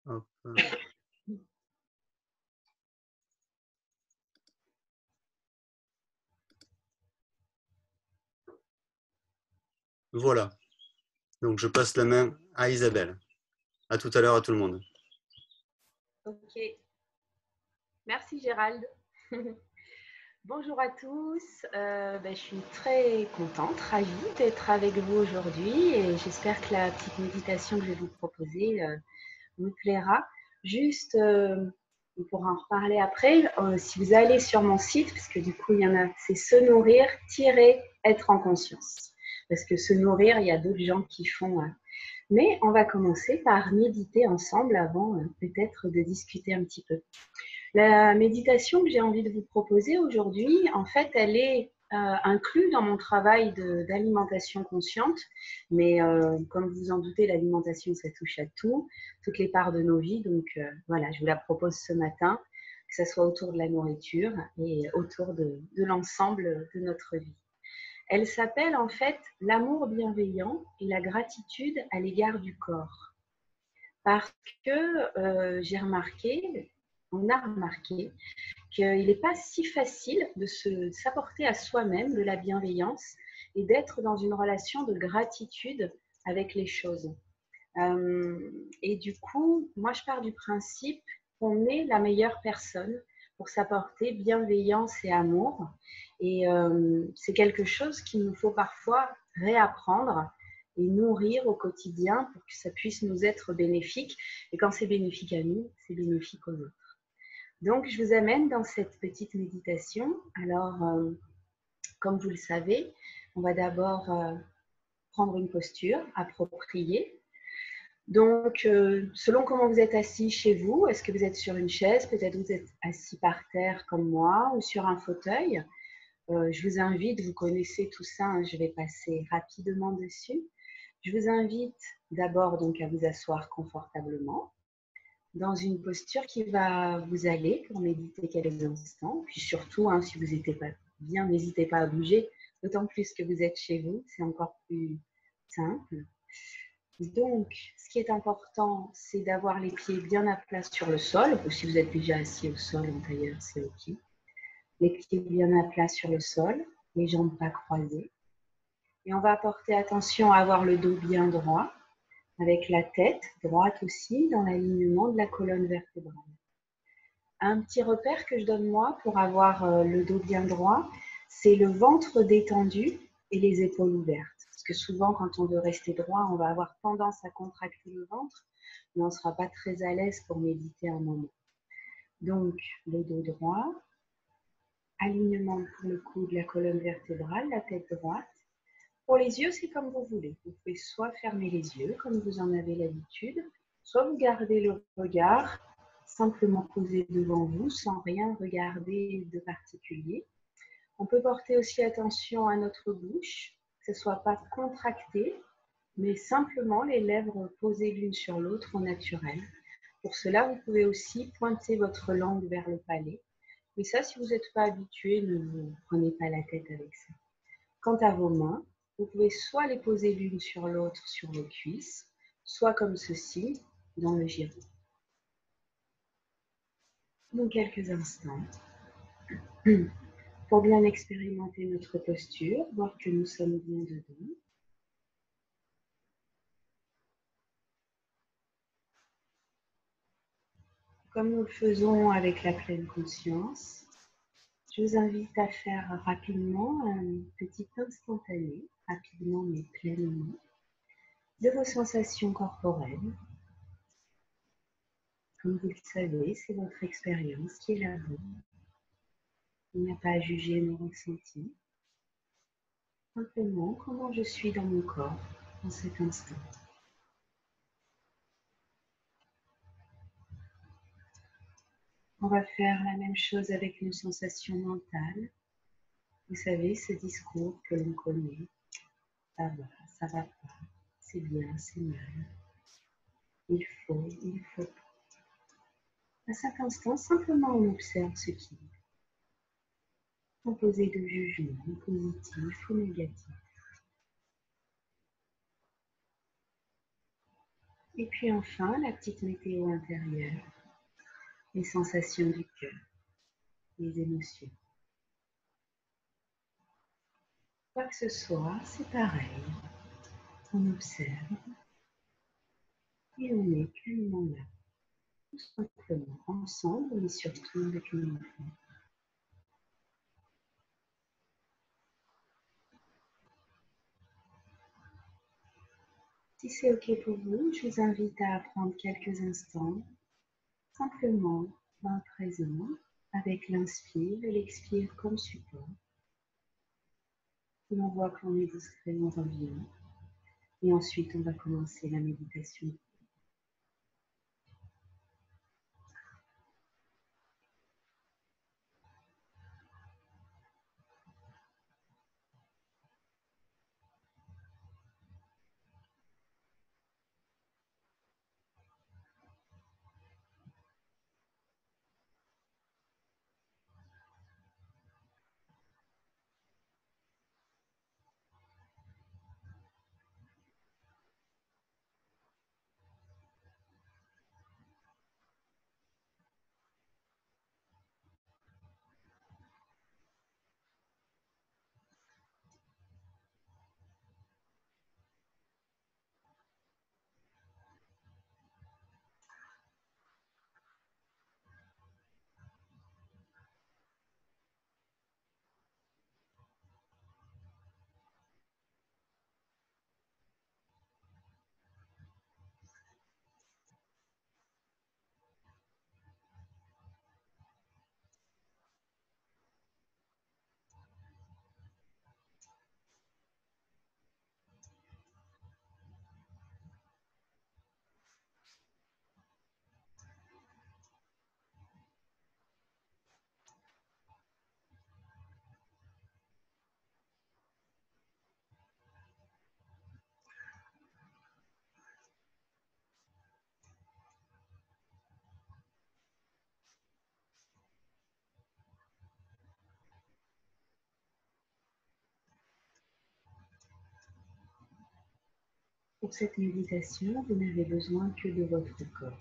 Hop. Voilà. Donc, je passe la main à Isabelle. À tout à l'heure à tout le monde. Ok. Merci Gérald. Bonjour à tous. Je suis très contente, ravie d'être avec vous aujourd'hui et j'espère que la petite méditation que je vais vous proposer vous plaira. Juste, on pourra en reparler après. Si vous allez sur mon site, parce que du coup, il y en a, c'est se nourrir-être en conscience. Parce que se nourrir, il y a d'autres gens qui font. Mais on va commencer par méditer ensemble avant peut-être de discuter un petit peu. La méditation que j'ai envie de vous proposer aujourd'hui, en fait, elle est inclue dans mon travail d'alimentation consciente. Mais comme vous en doutez, l'alimentation, ça touche à tout, toutes les parts de nos vies. Donc voilà, je vous la propose ce matin, que ce soit autour de la nourriture et autour de l'ensemble de notre vie. Elle s'appelle en fait l'amour bienveillant et la gratitude à l'égard du corps. Parce que j'ai remarqué, on a remarqué, qu'il n'est pas si facile de s'apporter à soi-même de la bienveillance et d'être dans une relation de gratitude avec les choses. Et du coup, moi, je pars du principe qu'on est la meilleure personne pour s'apporter bienveillance et amour. Et c'est quelque chose qu'il nous faut parfois réapprendre et nourrir au quotidien pour que ça puisse nous être bénéfique. Et quand c'est bénéfique à nous, c'est bénéfique aux autres. Donc, je vous amène dans cette petite méditation. Alors, comme vous le savez, on va d'abord prendre une posture appropriée. Donc, selon comment vous êtes assis chez vous, est-ce que vous êtes sur une chaise, peut-être vous êtes assis par terre comme moi ou sur un fauteuil. Je vous invite, vous connaissez tout ça, hein, je vais passer rapidement dessus. Je vous invite d'abord donc à vous asseoir confortablement dans une posture qui va vous aller pour méditer quelques instants. Puis surtout, hein, si vous n'êtes pas bien, n'hésitez pas à bouger, d'autant plus que vous êtes chez vous, c'est encore plus simple. Donc, ce qui est important, c'est d'avoir les pieds bien à plat sur le sol, ou si vous êtes déjà assis au sol en tailleur, c'est OK. Les pieds bien à plat sur le sol, les jambes pas croisées. Et on va porter attention à avoir le dos bien droit, avec la tête droite aussi, dans l'alignement de la colonne vertébrale. Un petit repère que je donne moi pour avoir le dos bien droit, c'est le ventre détendu et les épaules ouvertes. Parce que souvent, quand on veut rester droit, on va avoir tendance à contracter le ventre, mais on ne sera pas très à l'aise pour méditer un moment. Donc, le dos droit, alignement pour le cou de la colonne vertébrale, la tête droite. Pour les yeux, c'est comme vous voulez. Vous pouvez soit fermer les yeux, comme vous en avez l'habitude, soit vous gardez le regard simplement posé devant vous, sans rien regarder de particulier. On peut porter aussi attention à notre bouche, que ce ne soit pas contracté, mais simplement les lèvres posées l'une sur l'autre au naturel. Pour cela, vous pouvez aussi pointer votre langue vers le palais. Mais ça, si vous n'êtes pas habitué, ne vous prenez pas la tête avec ça. Quant à vos mains, vous pouvez soit les poser l'une sur l'autre sur vos cuisses, soit comme ceci, dans le giron. Dans quelques instants, pour bien expérimenter notre posture, voir que nous sommes bien dedans. Comme nous le faisons avec la pleine conscience, je vous invite à faire rapidement un petit instantané, rapidement mais pleinement, de vos sensations corporelles. Comme vous le savez, c'est votre expérience qui est la vôtre. Il n'y a pas à juger nos ressentis. Simplement comment je suis dans mon corps en cet instant. On va faire la même chose avec nos sensations mentales. Vous savez, ce discours que l'on connaît. Ça va pas, c'est bien, c'est mal. Il faut pas. À cet instant, simplement on observe ce qui est. Sans poser de jugement positif ou négatif. Et puis enfin, la petite météo intérieure, les sensations du cœur, les émotions. Quoi que ce soit, c'est pareil. On observe et on est pleinement là, tout simplement, ensemble, mais surtout avec nos enfants. Si c'est OK pour vous, je vous invite à prendre quelques instants, simplement dans le présent, avec l'inspire et l'expire comme support. Et on voit qu'on est discret, on revient. Et ensuite, on va commencer la méditation. Pour cette méditation, vous n'avez besoin que de votre corps.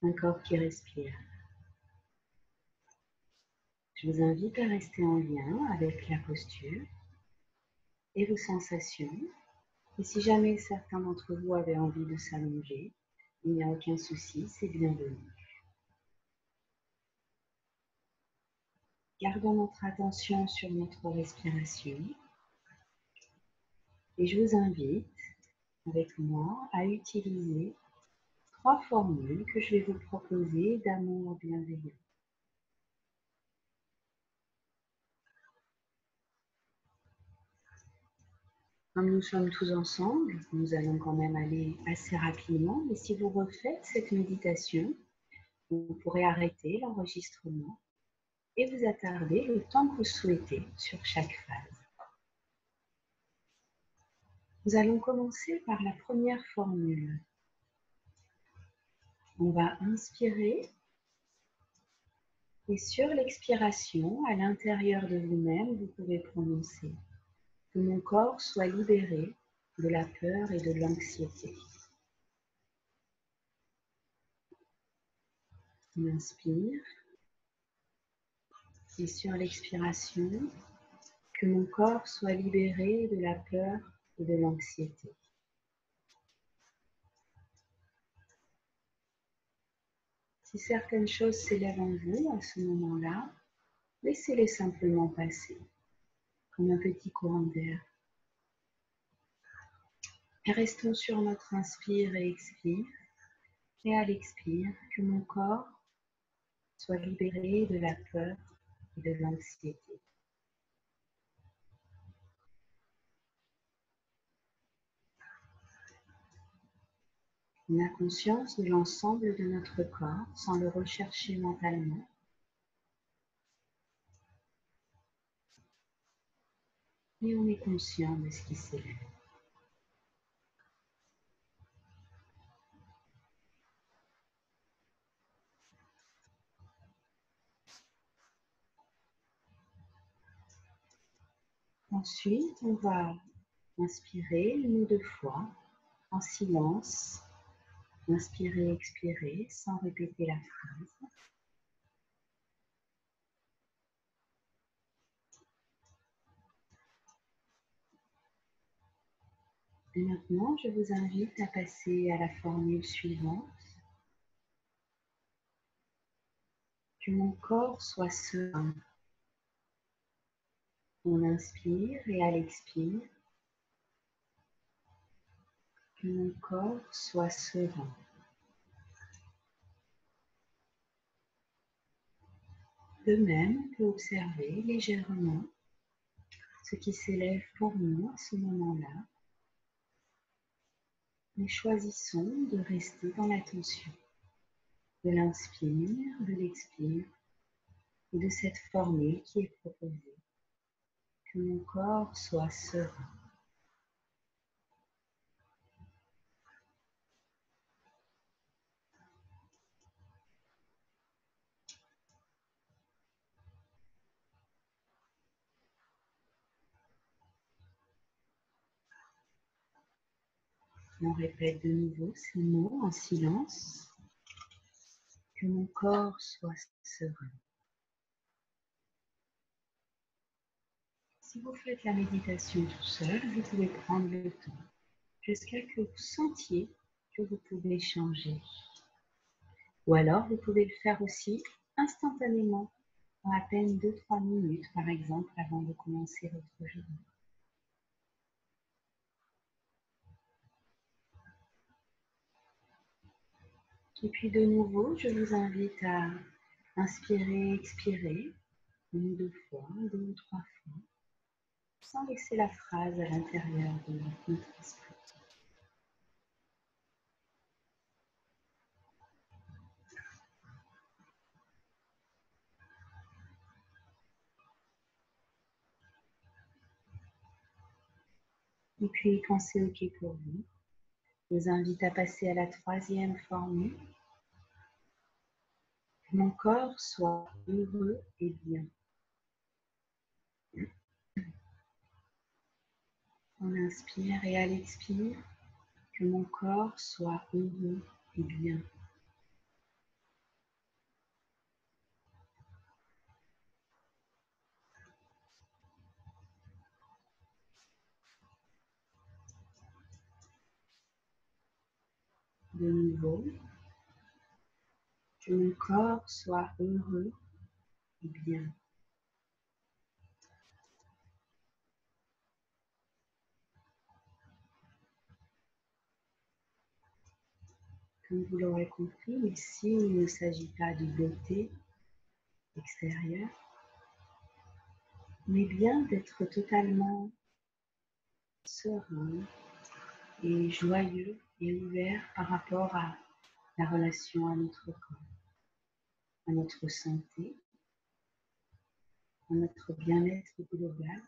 Un corps qui respire. Je vous invite à rester en lien avec la posture et vos sensations. Et si jamais certains d'entre vous avaient envie de s'allonger, il n'y a aucun souci, c'est bienvenu. Gardons notre attention sur notre respiration. Et je vous invite, avec moi, à utiliser 3 formules que je vais vous proposer d'amour bienveillant. Comme nous sommes tous ensemble, nous allons quand même aller assez rapidement, mais si vous refaites cette méditation, vous pourrez arrêter l'enregistrement et vous attarder le temps que vous souhaitez sur chaque phase. Nous allons commencer par la première formule. On va inspirer et sur l'expiration, à l'intérieur de vous-même, vous pouvez prononcer que mon corps soit libéré de la peur et de l'anxiété. On inspire et sur l'expiration, que mon corps soit libéré de la peur et de l'anxiété. Si certaines choses s'élèvent en vous à ce moment-là, laissez-les simplement passer, comme un petit courant d'air. Et restons sur notre inspire et expire, et à l'expire, que mon corps soit libéré de la peur et de l'anxiété. On a conscience de l'ensemble de notre corps sans le rechercher mentalement. Et on est conscient de ce qui s'élève. Ensuite, on va inspirer 1 ou 2 fois en silence. Inspirez, expirez sans répéter la phrase. Et maintenant, je vous invite à passer à la formule suivante. Que mon corps soit serein. On inspire et à l'expire, que mon corps soit serein. De même, on peut observer légèrement ce qui s'élève pour nous à ce moment-là. Mais choisissons de rester dans l'attention de l'inspire, de l'expire et de cette formule qui est proposée. Que mon corps soit serein. On répète de nouveau ces mots en silence. Que mon corps soit serein. Si vous faites la méditation tout seul, vous pouvez prendre le temps jusqu'à ce que vous sentiez que vous pouvez changer. Ou alors, vous pouvez le faire aussi instantanément, en à peine 2-3 minutes, par exemple, avant de commencer votre journée. Et puis de nouveau, je vous invite à inspirer, expirer, 1 ou 2 fois, 2 ou 3 fois, sans laisser la phrase à l'intérieur de notre esprit. Et puis, quand c'est OK pour vous, je vous invite à passer à la 3e formule. Que mon corps soit heureux et bien. On inspire et à l'expire, que mon corps soit heureux et bien. De nouveau, que mon corps soit heureux et bien. Comme vous l'aurez compris, ici, il ne s'agit pas de beauté extérieure, mais bien d'être totalement serein et joyeux et ouvert par rapport à la relation à notre corps, à notre santé, à notre bien-être global.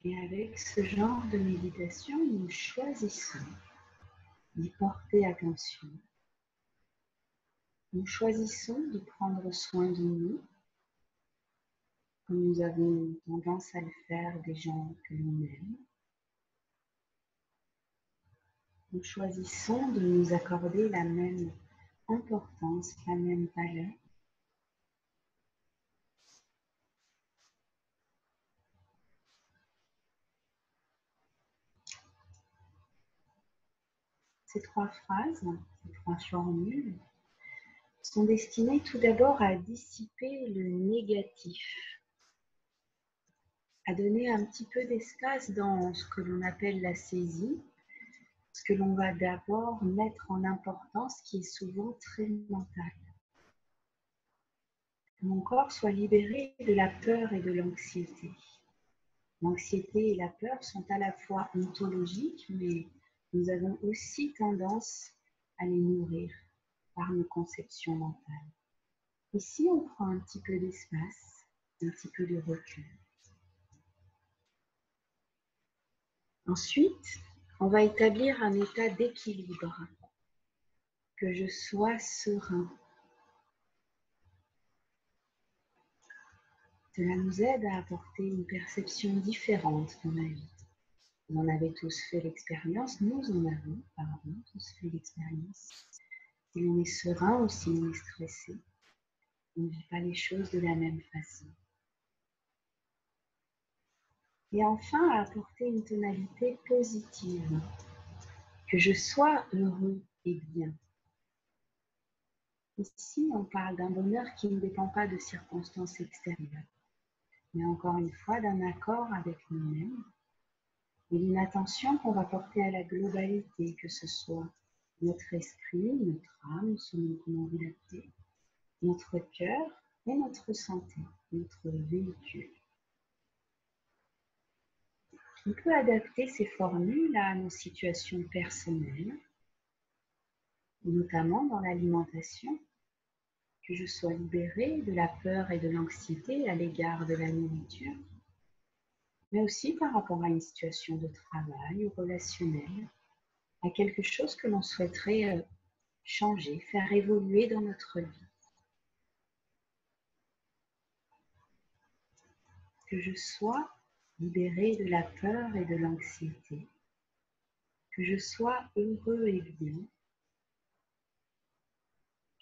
Et avec ce genre de méditation, nous choisissons d'y porter attention. Nous choisissons de prendre soin de nous, comme nous avons tendance à le faire des gens que l'on aime. Nous choisissons de nous accorder la même importance, la même valeur. Ces 3 phrases, ces 3 formules, sont destinées tout d'abord à dissiper le négatif, à donner un petit peu d'espace dans ce que l'on appelle la saisie, ce que l'on va d'abord mettre en importance, qui est souvent très mental. Que mon corps soit libéré de la peur et de l'anxiété. L'anxiété et la peur sont à la fois ontologiques, mais nous avons aussi tendance à les nourrir par nos conceptions mentales. Ici, on prend un petit peu d'espace, un petit peu de recul. Ensuite, on va établir un état d'équilibre, que je sois serein. Cela nous aide à apporter une perception différente de ma vie. Vous en avez tous fait l'expérience, nous en avons, pardon, tous fait l'expérience. Si l'on est serein ou si l'on est stressé, on ne vit pas les choses de la même façon. Et enfin, à apporter une tonalité positive, que je sois heureux et bien. Ici, on parle d'un bonheur qui ne dépend pas de circonstances extérieures, mais encore une fois d'un accord avec nous-mêmes et d'une attention qu'on va porter à la globalité, que ce soit notre esprit, notre âme, selon comment vous l'appelez, notre cœur et notre santé, notre véhicule. On peut adapter ces formules à nos situations personnelles, notamment dans l'alimentation, que je sois libérée de la peur et de l'anxiété à l'égard de la nourriture, mais aussi par rapport à une situation de travail ou relationnelle, à quelque chose que l'on souhaiterait changer, faire évoluer dans notre vie. Que je sois libérée de la peur et de l'anxiété, que je sois heureux et bien,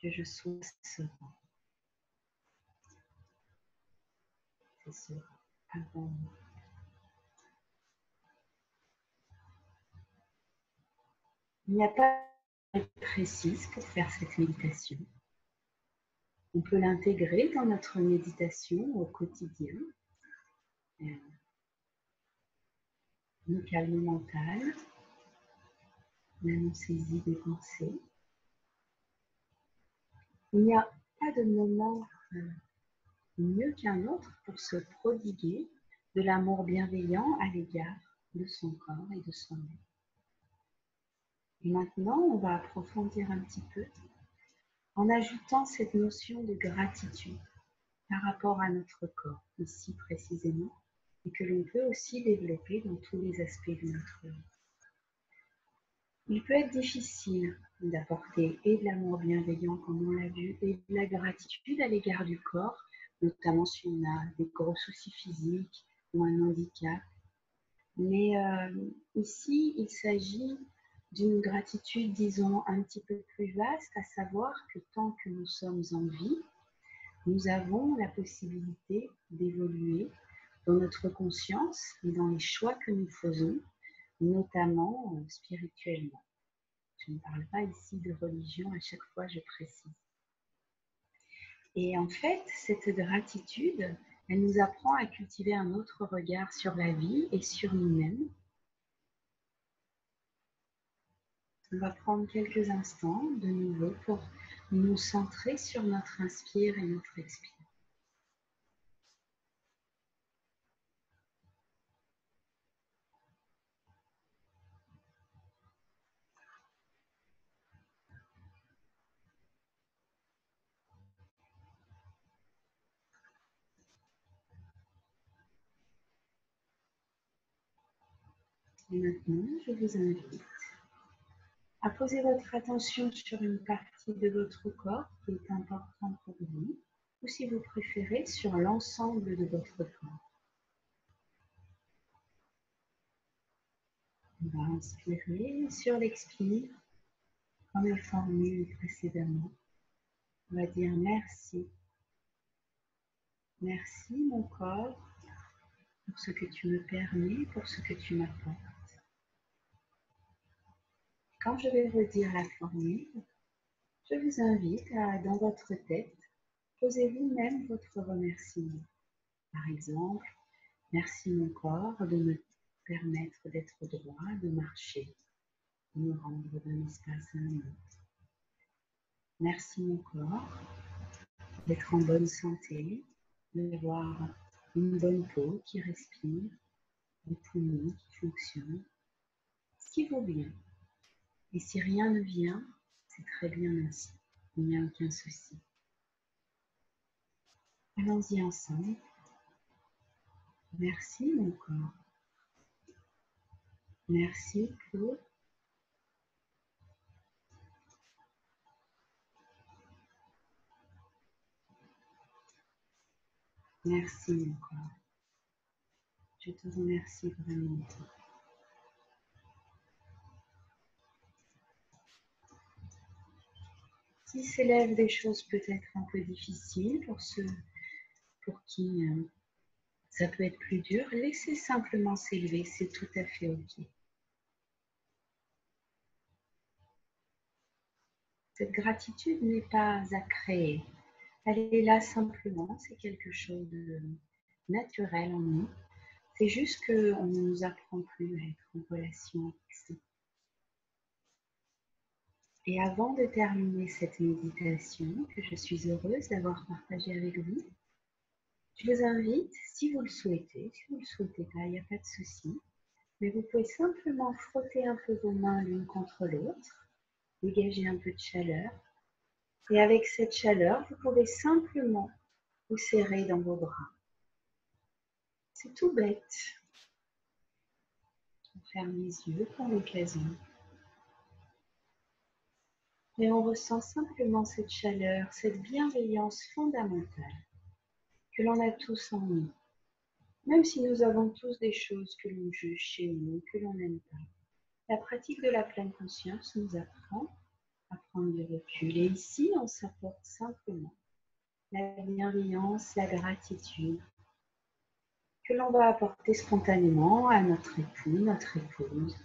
que je sois serein. C'est serein avant moi. Il n'y a pas de règle précise pour faire cette méditation. On peut l'intégrer dans notre méditation au quotidien. Le calme mental, la non-saisie des pensées. Il n'y a pas de moment mieux qu'un autre pour se prodiguer de l'amour bienveillant à l'égard de son corps et de soi-même. Et maintenant, on va approfondir un petit peu en ajoutant cette notion de gratitude par rapport à notre corps, ici précisément, et que l'on peut aussi développer dans tous les aspects de notre vie. Il peut être difficile d'apporter et de l'amour bienveillant, comme on l'a vu, et de la gratitude à l'égard du corps, notamment si on a des gros soucis physiques ou un handicap. Mais ici, il s'agit d'une gratitude, disons, un petit peu plus vaste, à savoir que tant que nous sommes en vie, nous avons la possibilité d'évoluer dans notre conscience et dans les choix que nous faisons, notamment spirituellement. Je ne parle pas ici de religion, à chaque fois je précise. Et en fait, cette gratitude, elle nous apprend à cultiver un autre regard sur la vie et sur nous-mêmes. On va prendre quelques instants de nouveau pour nous centrer sur notre inspire et notre expire. Et maintenant, je vous invite à poser votre attention sur une partie de votre corps qui est importante pour vous, ou si vous préférez, sur l'ensemble de votre corps. On va inspirer sur l'expire, comme la formule précédemment. On va dire merci. Merci mon corps pour ce que tu me permets, pour ce que tu m'apportes. Quand je vais redire la formule, je vous invite à, dans votre tête, poser vous-même votre remerciement. Par exemple, merci mon corps de me permettre d'être droit, de marcher, de me rendre d'un espace à un autre. Merci mon corps d'être en bonne santé, d'avoir une bonne peau qui respire, des poumons qui fonctionnent, ce qui vaut bien. Et si rien ne vient, c'est très bien ainsi, il n'y a aucun souci. Allons-y ensemble. Merci mon corps. Merci pour merci mon corps. Je te remercie vraiment. S'il s'élève des choses peut-être un peu difficiles pour ceux pour qui ça peut être plus dur, laissez simplement s'élever, c'est tout à fait OK. Cette gratitude n'est pas à créer. Elle est là simplement, c'est quelque chose de naturel en nous. C'est juste qu'on ne nous apprend plus à être en relation avec ça. Et avant de terminer cette méditation, que je suis heureuse d'avoir partagée avec vous, je vous invite, si vous le souhaitez, si vous ne le souhaitez pas, il n'y a pas de souci, mais vous pouvez simplement frotter un peu vos mains l'une contre l'autre, dégager un peu de chaleur, et avec cette chaleur, vous pouvez simplement vous serrer dans vos bras. C'est tout bête. On ferme les yeux pour l'occasion. Et on ressent simplement cette chaleur, cette bienveillance fondamentale que l'on a tous en nous. Même si nous avons tous des choses que l'on juge chez nous, que l'on n'aime pas. La pratique de la pleine conscience nous apprend à prendre du recul. Et ici, on s'apporte simplement la bienveillance, la gratitude que l'on va apporter spontanément à notre époux, notre épouse,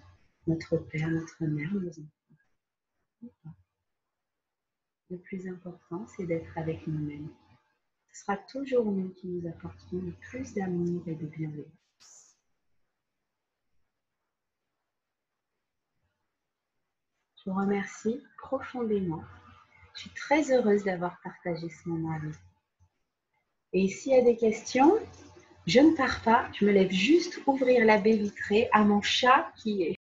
notre père, notre mère, nos enfants. Le plus important, c'est d'être avec nous-mêmes. Ce sera toujours nous qui nous apporterons le plus d'amour et de bienveillance. Je vous remercie profondément. Je suis très heureuse d'avoir partagé ce moment avec vous. Et s'il y a des questions, je ne pars pas, je me lève juste ouvrir la baie vitrée à mon chat qui est